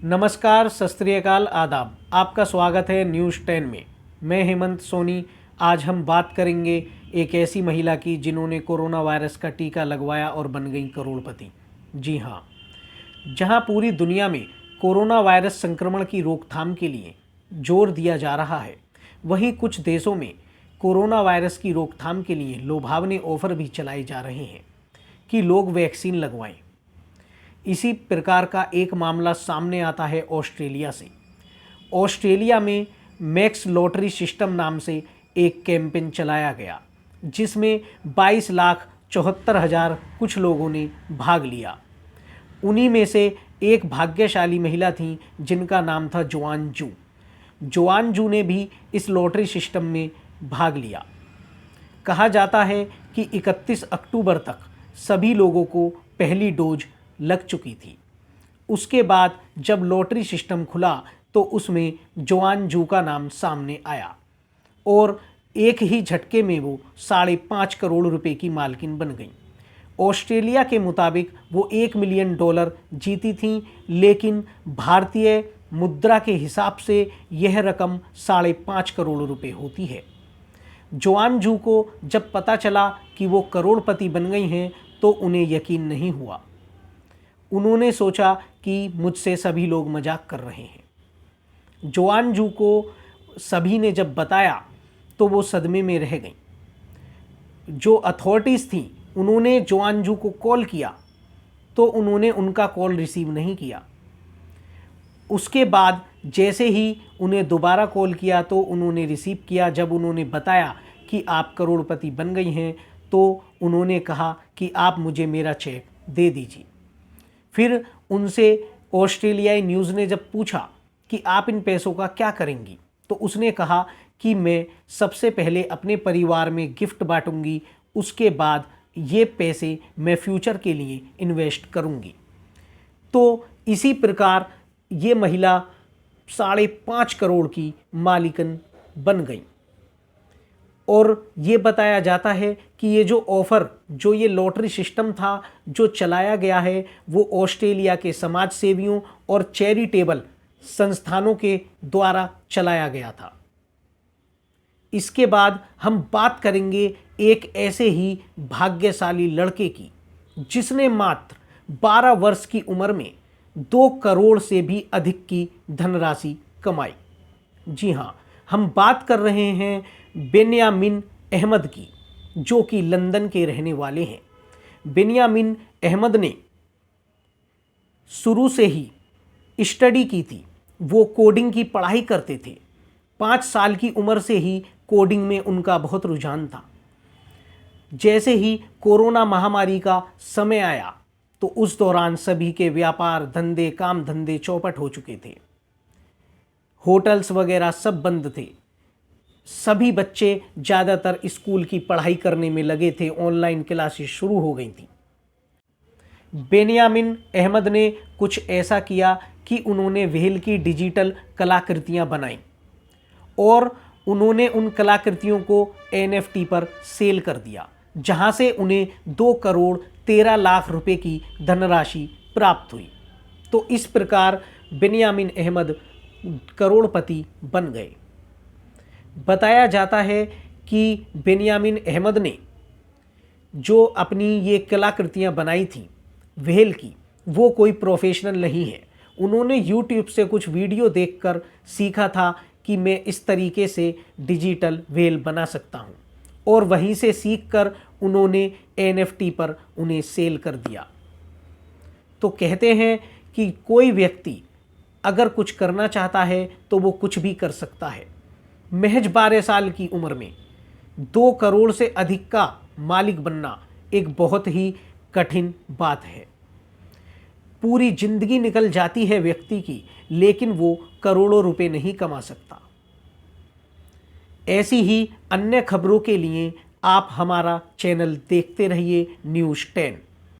नमस्कार, सत श्री अकाल, आदाब। आपका स्वागत है न्यूज़ 10 में। मैं हेमंत सोनी। आज हम बात करेंगे एक ऐसी महिला की जिन्होंने कोरोना वायरस का टीका लगवाया और बन गई करोड़पति। जी हाँ, जहां पूरी दुनिया में कोरोना वायरस संक्रमण की रोकथाम के लिए जोर दिया जा रहा है, वहीं कुछ देशों में कोरोना वायरस की रोकथाम के लिए लुभावने ऑफर भी चलाए जा रहे हैं कि लोग वैक्सीन लगवाएं। इसी प्रकार का एक मामला सामने आता है ऑस्ट्रेलिया से। ऑस्ट्रेलिया में मैक्स लॉटरी सिस्टम नाम से एक कैंपेन चलाया गया, जिसमें 22,74,000 कुछ लोगों ने भाग लिया। उन्हीं में से एक भाग्यशाली महिला थी जिनका नाम था जोआन जू। जोआन जू ने भी इस लॉटरी सिस्टम में भाग लिया। कहा जाता है कि 31 अक्टूबर तक सभी लोगों को पहली डोज लग चुकी थी। उसके बाद जब लॉटरी सिस्टम खुला तो उसमें जोआन जू का नाम सामने आया और एक ही झटके में वो 5.5 करोड़ रुपए की मालकिन बन गई। ऑस्ट्रेलिया के मुताबिक वो $1 मिलियन जीती थी, लेकिन भारतीय मुद्रा के हिसाब से यह रकम 5.5 करोड़ रुपए होती है। जोआन जू को जब पता चला कि वो करोड़पति बन गई हैं तो उन्हें यकीन नहीं हुआ। उन्होंने सोचा कि मुझसे सभी लोग मजाक कर रहे हैं। जोआन जू को सभी ने जब बताया तो वो सदमे में रह गई। जो अथॉरिटीज़ थी उन्होंने जोआन जू को कॉल किया तो उन्होंने उनका कॉल रिसीव नहीं किया। उसके बाद जैसे ही उन्हें दोबारा कॉल किया तो उन्होंने रिसीव किया। जब उन्होंने बताया कि आप करोड़पति बन गई हैं तो उन्होंने कहा कि आप मुझे मेरा चेक दे दीजिए। फिर उनसे ऑस्ट्रेलियाई न्यूज़ ने जब पूछा कि आप इन पैसों का क्या करेंगी, तो उसने कहा कि मैं सबसे पहले अपने परिवार में गिफ्ट बांटूंगी, उसके बाद ये पैसे मैं फ्यूचर के लिए इन्वेस्ट करूंगी। तो इसी प्रकार ये महिला 5.5 करोड़ की मालिकन बन गई। और ये बताया जाता है कि ये जो ऑफ़र, जो ये लॉटरी सिस्टम था जो चलाया गया है, वो ऑस्ट्रेलिया के समाज सेवियों और चैरिटेबल संस्थानों के द्वारा चलाया गया था। इसके बाद हम बात करेंगे एक ऐसे ही भाग्यशाली लड़के की जिसने मात्र 12 वर्ष की उम्र में 2 करोड़ से भी अधिक की धनराशि कमाई। जी हाँ, हम बात कर रहे हैं बेन्यामिन अहमद की, जो कि लंदन के रहने वाले हैं। बेन्यामिन अहमद ने शुरू से ही स्टडी की थी। वो कोडिंग की पढ़ाई करते थे। 5 साल की उम्र से ही कोडिंग में उनका बहुत रुझान था। जैसे ही कोरोना महामारी का समय आया तो उस दौरान सभी के व्यापार धंधे, काम धंधे चौपट हो चुके थे। होटल्स वगैरह सब बंद थे। सभी बच्चे ज़्यादातर स्कूल की पढ़ाई करने में लगे थे। ऑनलाइन क्लासेस शुरू हो गई थी। बेन्यामिन अहमद ने कुछ ऐसा किया कि उन्होंने व्हेल की डिजिटल कलाकृतियां बनाई और उन्होंने उन कलाकृतियों को NFT पर सेल कर दिया, जहां से उन्हें 2 करोड़ 13 लाख रुपए की धनराशि प्राप्त हुई। तो इस प्रकार बेन्यामिन अहमद करोड़पति बन गए। बताया जाता है कि बेन्यामिन अहमद ने जो अपनी ये कलाकृतियां बनाई थी व्हेल की, वो कोई प्रोफेशनल नहीं है। उन्होंने YouTube से कुछ वीडियो देखकर सीखा था कि मैं इस तरीके से डिजिटल व्हेल बना सकता हूँ, और वहीं से सीखकर उन्होंने NFT पर उन्हें सेल कर दिया। तो कहते हैं कि कोई व्यक्ति अगर कुछ करना चाहता है तो वो कुछ भी कर सकता है। महज 12 साल की उम्र में 2 करोड़ से अधिक का मालिक बनना एक बहुत ही कठिन बात है। पूरी जिंदगी निकल जाती है व्यक्ति की, लेकिन वो करोड़ों रुपए नहीं कमा सकता। ऐसी ही अन्य खबरों के लिए आप हमारा चैनल देखते रहिए न्यूज़ 10।